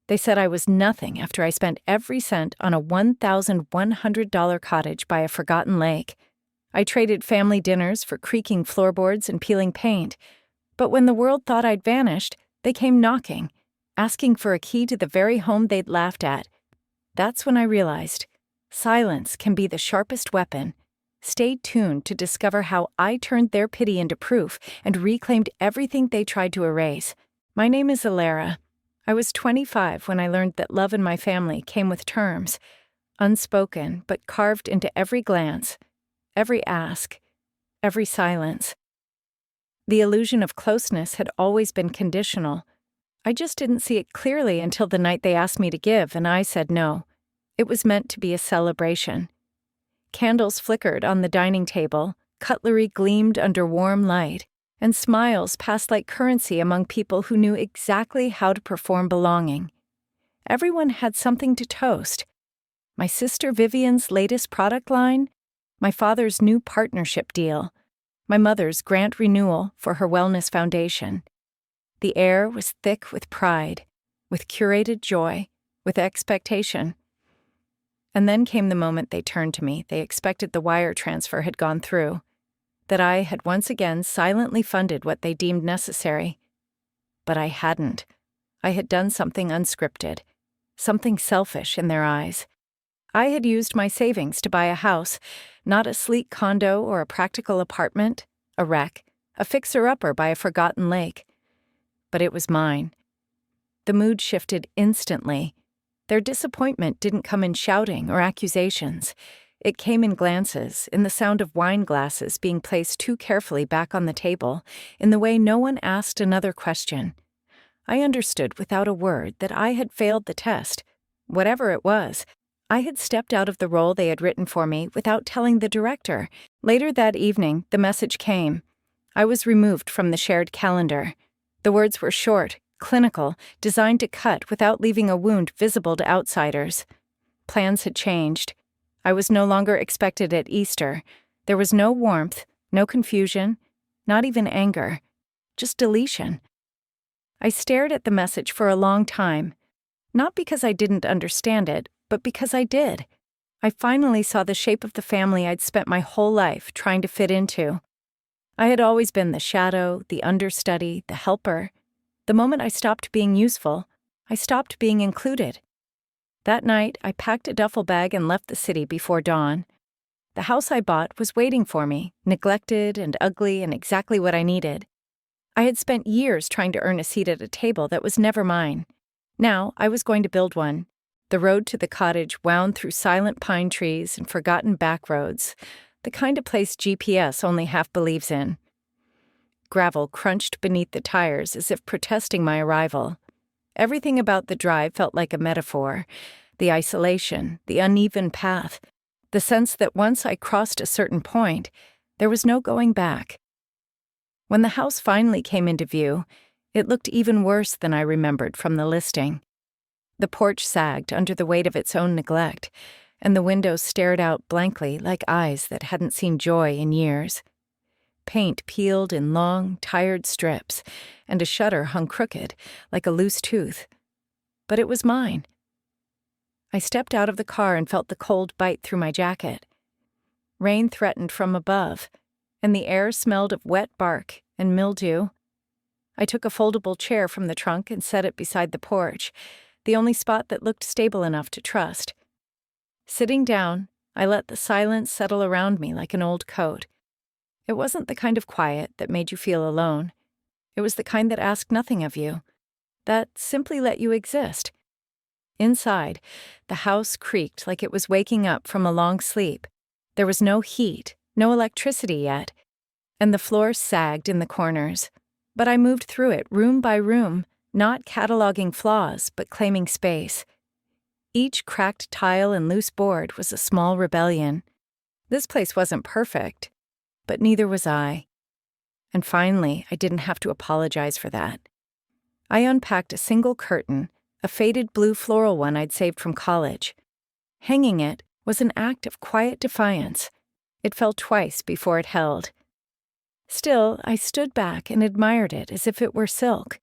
They said I was nothing after I spent every cent on a $1,100 cottage by a forgotten lake. I traded family dinners for creaking floorboards and peeling paint. But when the world thought I'd vanished, they came knocking, asking for a key to the very home they'd laughed at. That's when I realized silence can be the sharpest weapon. Stay tuned to discover how I turned their pity into proof and reclaimed everything they tried to erase. My name is Alara. I was 25 when I learned that love in my family came with terms, unspoken but carved into every glance, every ask, every silence. The illusion of closeness had always been conditional. I just didn't see it clearly until the night they asked me to give, and I said no. It was meant to be a celebration. Candles flickered on the dining table, cutlery gleamed under warm light, and smiles passed like currency among people who knew exactly how to perform belonging. Everyone had something to toast. My sister Vivian's latest product line, my father's new partnership deal, my mother's grant renewal for her wellness foundation. The air was thick with pride, with curated joy, with expectation. And then came the moment they turned to me. They expected the wire transfer had gone through, that I had once again silently funded what they deemed necessary. But I hadn't. I had done something unscripted, something selfish in their eyes. I had used my savings to buy a house, not a sleek condo or a practical apartment, a wreck, a fixer-upper by a forgotten lake. But it was mine. The mood shifted instantly. Their disappointment didn't come in shouting or accusations. It came in glances, in the sound of wine glasses being placed too carefully back on the table, in the way no one asked another question. I understood without a word that I had failed the test. Whatever it was, I had stepped out of the role they had written for me without telling the director. Later that evening, the message came. I was removed from the shared calendar. The words were short, clinical, designed to cut without leaving a wound visible to outsiders. Plans had changed. I was no longer expected at Easter. There was no warmth, no confusion, not even anger, just deletion. I stared at the message for a long time, not because I didn't understand it, but because I did. I finally saw the shape of the family I'd spent my whole life trying to fit into. I had always been the shadow, the understudy, the helper. The moment I stopped being useful, I stopped being included. That night, I packed a duffel bag and left the city before dawn. The house I bought was waiting for me, neglected and ugly and exactly what I needed. I had spent years trying to earn a seat at a table that was never mine. Now, I was going to build one. The road to the cottage wound through silent pine trees and forgotten back roads, the kind of place GPS only half believes in. Gravel crunched beneath the tires as if protesting my arrival. Everything about the drive felt like a metaphor. The isolation, the uneven path, the sense that once I crossed a certain point, there was no going back. When the house finally came into view, it looked even worse than I remembered from the listing. The porch sagged under the weight of its own neglect, and the windows stared out blankly like eyes that hadn't seen joy in years. Paint peeled in long, tired strips, and a shutter hung crooked, like a loose tooth. But it was mine. I stepped out of the car and felt the cold bite through my jacket. Rain threatened from above, and the air smelled of wet bark and mildew. I took a foldable chair from the trunk and set it beside the porch, the only spot that looked stable enough to trust. Sitting down, I let the silence settle around me like an old coat. It wasn't the kind of quiet that made you feel alone. It was the kind that asked nothing of you, that simply let you exist. Inside, the house creaked like it was waking up from a long sleep. There was no heat, no electricity yet, and the floor sagged in the corners. But I moved through it room by room, not cataloging flaws, but claiming space. Each cracked tile and loose board was a small rebellion. This place wasn't perfect, but neither was I. And finally, I didn't have to apologize for that. I unpacked a single curtain, a faded blue floral one I'd saved from college. Hanging it was an act of quiet defiance. It fell twice before it held. Still, I stood back and admired it as if it were silk.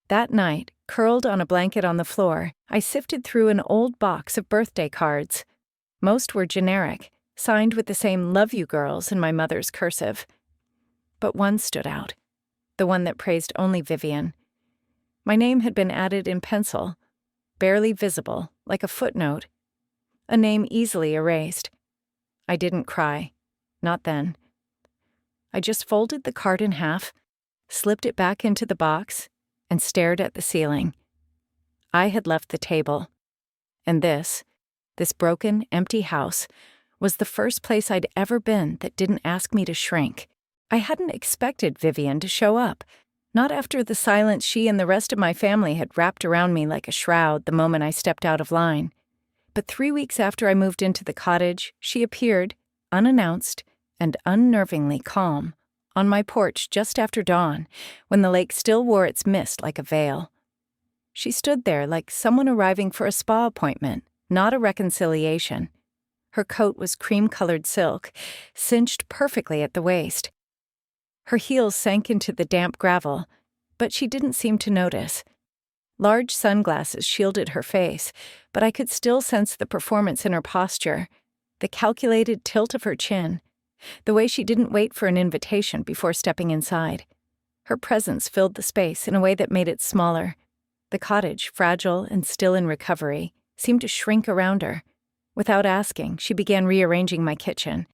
That night, curled on a blanket on the floor, I sifted through an old box of birthday cards. Most were generic, signed with the same "Love you girls" in my mother's cursive. But one stood out, the one that praised only Vivian. My name had been added in pencil, barely visible, like a footnote. A name easily erased. I didn't cry. Not then. I just folded the card in half, slipped it back into the box, and stared at the ceiling. I had left the table. And this broken, empty house, was the first place I'd ever been that didn't ask me to shrink. I hadn't expected Vivian to show up, not after the silence she and the rest of my family had wrapped around me like a shroud the moment I stepped out of line. But 3 weeks after I moved into the cottage, she appeared, unannounced and unnervingly calm, on my porch just after dawn, when the lake still wore its mist like a veil. She stood there like someone arriving for a spa appointment, not a reconciliation. Her coat was cream-colored silk, cinched perfectly at the waist. Her heels sank into the damp gravel, but she didn't seem to notice. Large sunglasses shielded her face, but I could still sense the performance in her posture, the calculated tilt of her chin, the way she didn't wait for an invitation before stepping inside. Her presence filled the space in a way that made it smaller. The cottage, fragile and still in recovery, seemed to shrink around her. Without asking, she began rearranging my kitchen.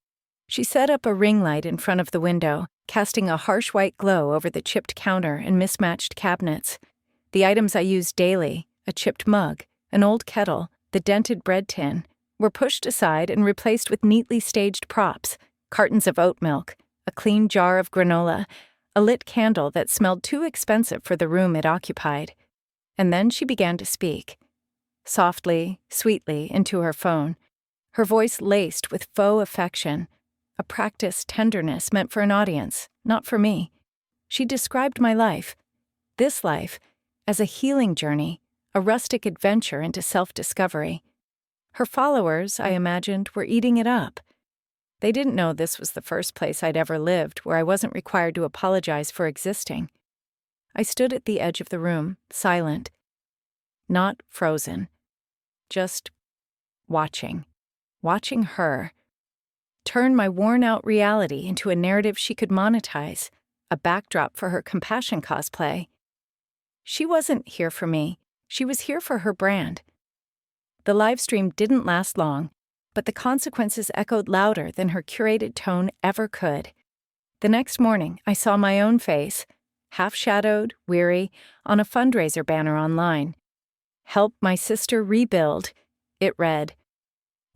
She set up a ring light in front of the window, casting a harsh white glow over the chipped counter and mismatched cabinets. The items I used daily, a chipped mug, an old kettle, the dented bread tin, were pushed aside and replaced with neatly staged props: cartons of oat milk, a clean jar of granola, a lit candle that smelled too expensive for the room it occupied. And then she began to speak. Softly, sweetly, into her phone, her voice laced with faux affection, a practiced tenderness meant for an audience, not for me. She described my life, this life, as a healing journey, a rustic adventure into self-discovery. Her followers, I imagined, were eating it up. They didn't know this was the first place I'd ever lived where I wasn't required to apologize for existing. I stood at the edge of the room, silent. Not frozen. Just watching her. Turn my worn-out reality into a narrative she could monetize, a backdrop for her compassion cosplay. She wasn't here for me. She was here for her brand. The live stream didn't last long, but the consequences echoed louder than her curated tone ever could. The next morning, I saw my own face, half-shadowed, weary, on a fundraiser banner online. "Help my sister rebuild," it read.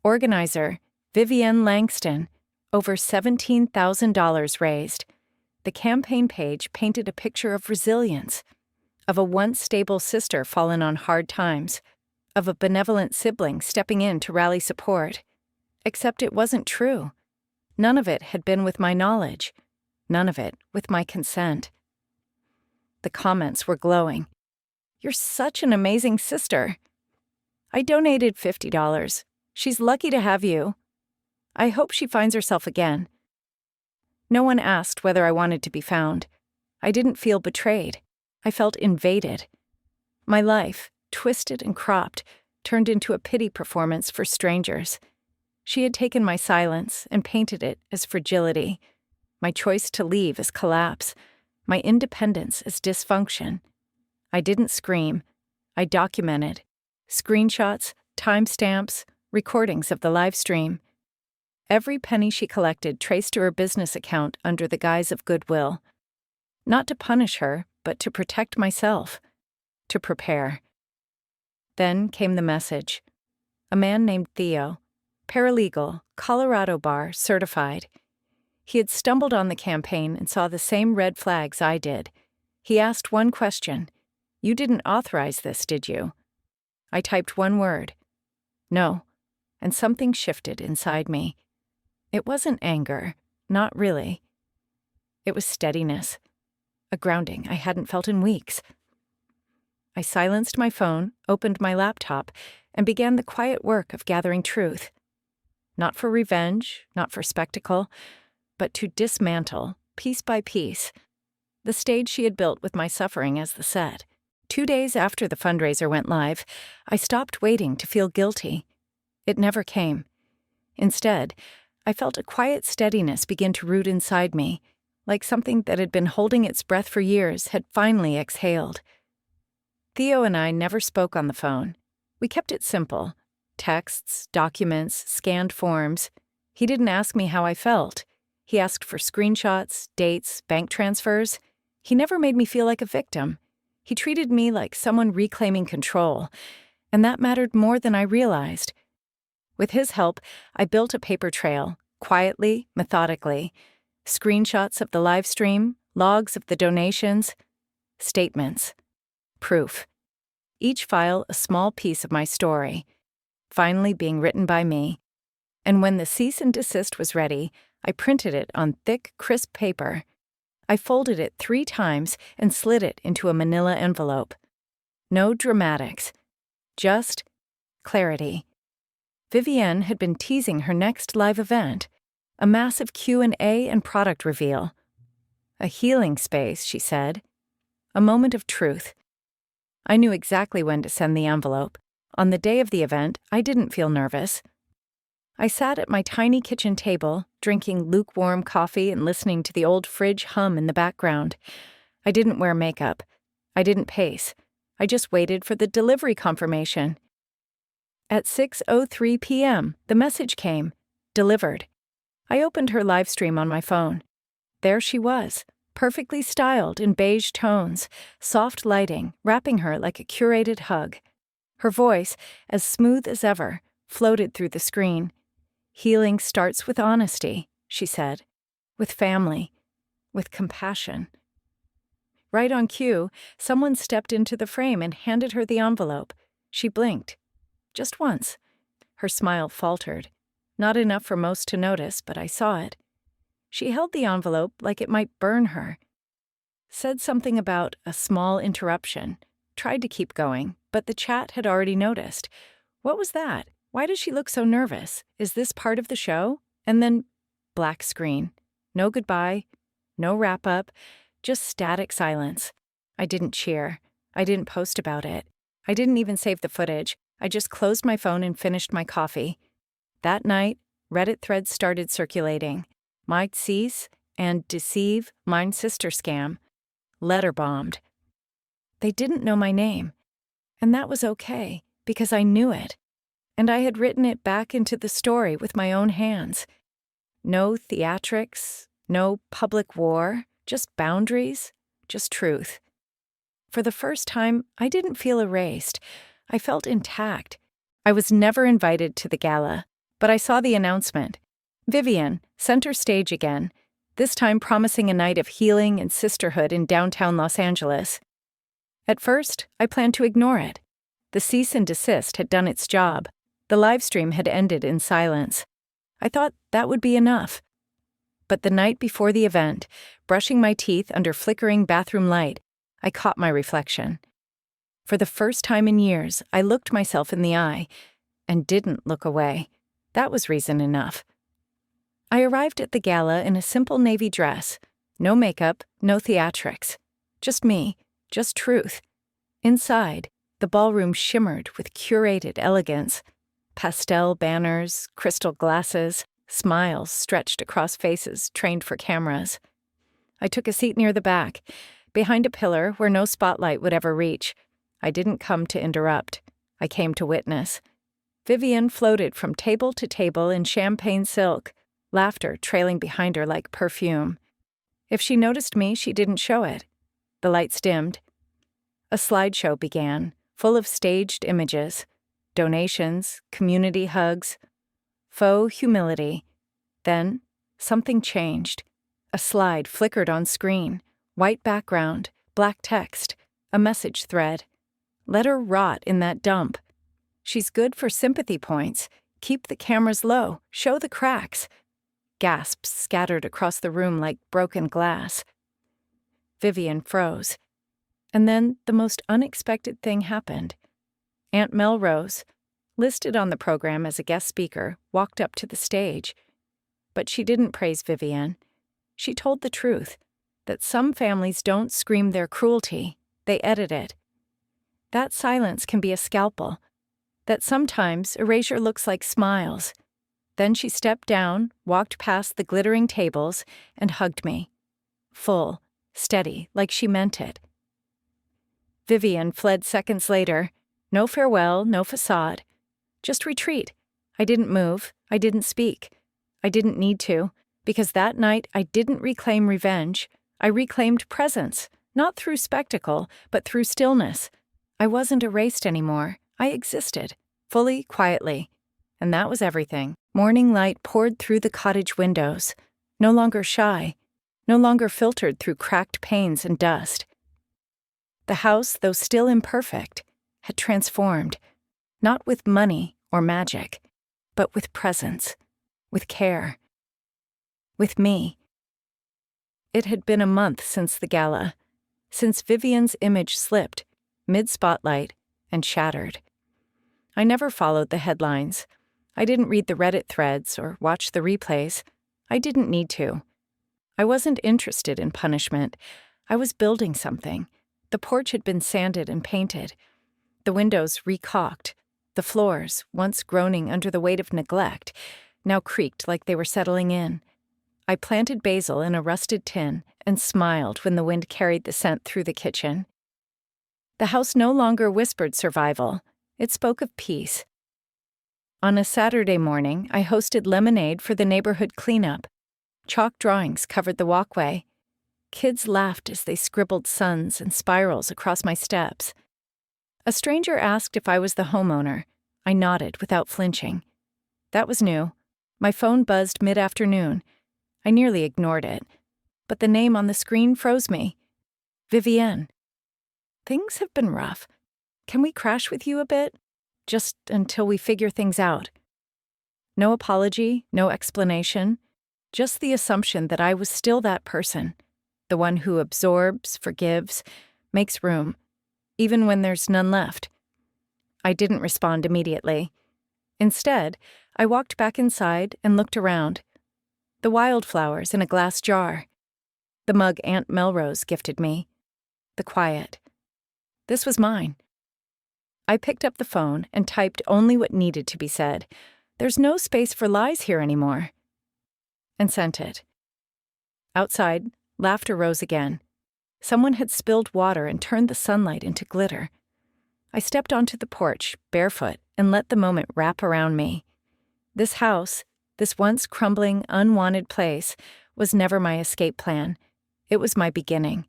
Organizer, Vivienne Langston, over $17,000 raised. The campaign page painted a picture of resilience, of a once stable sister fallen on hard times, of a benevolent sibling stepping in to rally support. Except it wasn't true. None of it had been with my knowledge. None of it with my consent. The comments were glowing. "You're such an amazing sister." "I donated $50. She's lucky to have you." "I hope she finds herself again." No one asked whether I wanted to be found. I didn't feel betrayed. I felt invaded. My life, twisted and cropped, turned into a pity performance for strangers. She had taken my silence and painted it as fragility, my choice to leave as collapse, my independence as dysfunction. I didn't scream. I documented. Screenshots, timestamps, recordings of the live stream. Every penny she collected traced to her business account under the guise of goodwill. Not to punish her, but to protect myself. To prepare. Then came the message. A man named Theo, paralegal, Colorado bar, certified. He had stumbled on the campaign and saw the same red flags I did. He asked one question. "You didn't authorize this, did you?" I typed one word. "No," and something shifted inside me. It wasn't anger, not really. It was steadiness, a grounding I hadn't felt in weeks. I silenced my phone, opened my laptop, and began the quiet work of gathering truth. Not for revenge, not for spectacle, but to dismantle, piece by piece, the stage she had built with my suffering as the set. 2 days after the fundraiser went live, I stopped waiting to feel guilty. It never came. Instead, I felt a quiet steadiness begin to root inside me, like something that had been holding its breath for years had finally exhaled. Theo and I never spoke on the phone. We kept it simple. Texts, documents, scanned forms. He didn't ask me how I felt. He asked for screenshots, dates, bank transfers. He never made me feel like a victim. He treated me like someone reclaiming control, and that mattered more than I realized. With his help, I built a paper trail, quietly, methodically. Screenshots of the live stream, logs of the donations, statements, proof. Each file a small piece of my story, finally being written by me. And when the cease and desist was ready, I printed it on thick, crisp paper. I folded it 3 times and slid it into a manila envelope. No dramatics, just clarity. Vivienne had been teasing her next live event, a massive Q&A and product reveal. A healing space, she said. A moment of truth. I knew exactly when to send the envelope. On the day of the event, I didn't feel nervous. I sat at my tiny kitchen table, drinking lukewarm coffee and listening to the old fridge hum in the background. I didn't wear makeup. I didn't pace. I just waited for the delivery confirmation. At 6:03 p.m., the message came. Delivered. I opened her live stream on my phone. There she was, perfectly styled in beige tones, soft lighting, wrapping her like a curated hug. Her voice, as smooth as ever, floated through the screen. Healing starts with honesty, she said, with family, with compassion. Right on cue, someone stepped into the frame and handed her the envelope. She blinked. Just once. Her smile faltered. Not enough for most to notice, but I saw it. She held the envelope like it might burn her. Said something about a small interruption. Tried to keep going, but the chat had already noticed. What was that? Why does she look so nervous? Is this part of the show? And then, black screen. No goodbye. No wrap-up. Just static silence. I didn't cheer. I didn't post about it. I didn't even save the footage. I just closed my phone and finished my coffee. That night, Reddit threads started circulating. Might cease and deceive, mine sister scam. Letter bombed. They didn't know my name. And that was okay, because I knew it. And I had written it back into the story with my own hands. No theatrics, no public war, just boundaries, just truth. For the first time, I didn't feel erased. I felt intact. I was never invited to the gala, but I saw the announcement. Vivienne, center stage again, this time promising a night of healing and sisterhood in downtown Los Angeles. At first, I planned to ignore it. The cease and desist had done its job. The live stream had ended in silence. I thought that would be enough. But the night before the event, brushing my teeth under flickering bathroom light, I caught my reflection. For the first time in years, I looked myself in the eye and didn't look away. That was reason enough. I arrived at the gala in a simple navy dress. No makeup, no theatrics. Just me, just truth. Inside, the ballroom shimmered with curated elegance. Pastel banners, crystal glasses, smiles stretched across faces trained for cameras. I took a seat near the back, behind a pillar where no spotlight would ever reach. I didn't come to interrupt. I came to witness. Vivienne floated from table to table in champagne silk, laughter trailing behind her like perfume. If she noticed me, she didn't show it. The lights dimmed. A slideshow began, full of staged images. Donations, community hugs, faux humility. Then, something changed. A slide flickered on screen, white background, black text, a message thread. Let her rot in that dump. She's good for sympathy points. Keep the cameras low, show the cracks. Gasps scattered across the room like broken glass. Vivienne froze. And then the most unexpected thing happened. Aunt Melrose, listed on the program as a guest speaker, walked up to the stage. But she didn't praise Vivienne. She told the truth, that some families don't scream their cruelty, they edit it. that silence can be a scalpel, that sometimes erasure looks like smiles. Then she stepped down, walked past the glittering tables, and hugged me. Full, steady, like she meant it. Vivian fled seconds later. No farewell, no facade. Just retreat. I didn't move. I didn't speak. I didn't need to, because that night I didn't reclaim revenge. I reclaimed presence, not through spectacle, but through stillness. I wasn't erased anymore. I existed, fully, quietly. And that was everything. Morning light poured through the cottage windows, no longer shy, no longer filtered through cracked panes and dust. The house, though still imperfect, had transformed, not with money or magic, but with presence, with care, with me. It had been a month since the gala, since Vivian's image slipped, mid-spotlight, and shattered. I never followed the headlines. I didn't read the Reddit threads or watch the replays. I didn't need to. I wasn't interested in punishment. I was building something. The porch had been sanded and painted. The windows recaulked. The floors, once groaning under the weight of neglect, now creaked like they were settling in. I planted basil in a rusted tin and smiled when the wind carried the scent through the kitchen. The house no longer whispered survival. It spoke of peace. On a Saturday morning, I hosted lemonade for the neighborhood cleanup. Chalk drawings covered the walkway. Kids laughed as they scribbled suns and spirals across my steps. A stranger asked if I was the homeowner. I nodded without flinching. That was new. My phone buzzed mid-afternoon. I nearly ignored it, but the name on the screen froze me. Vivienne. Things have been rough. Can we crash with you a bit? Just until we figure things out. No apology, no explanation, just the assumption that I was still that person, the one who absorbs, forgives, makes room, even when there's none left. I didn't respond immediately. Instead, I walked back inside and looked around. The wildflowers in a glass jar. The mug Aunt Melrose gifted me. The quiet. This was mine. I picked up the phone and typed only what needed to be said. There's no space for lies here anymore. And sent it. Outside, laughter rose again. Someone had spilled water and turned the sunlight into glitter. I stepped onto the porch, barefoot, and let the moment wrap around me. This house, this once crumbling, unwanted place, was never my escape plan. It was my beginning.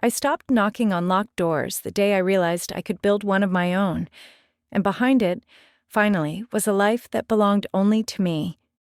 I stopped knocking on locked doors the day I realized I could build one of my own, and behind it, finally, was a life that belonged only to me.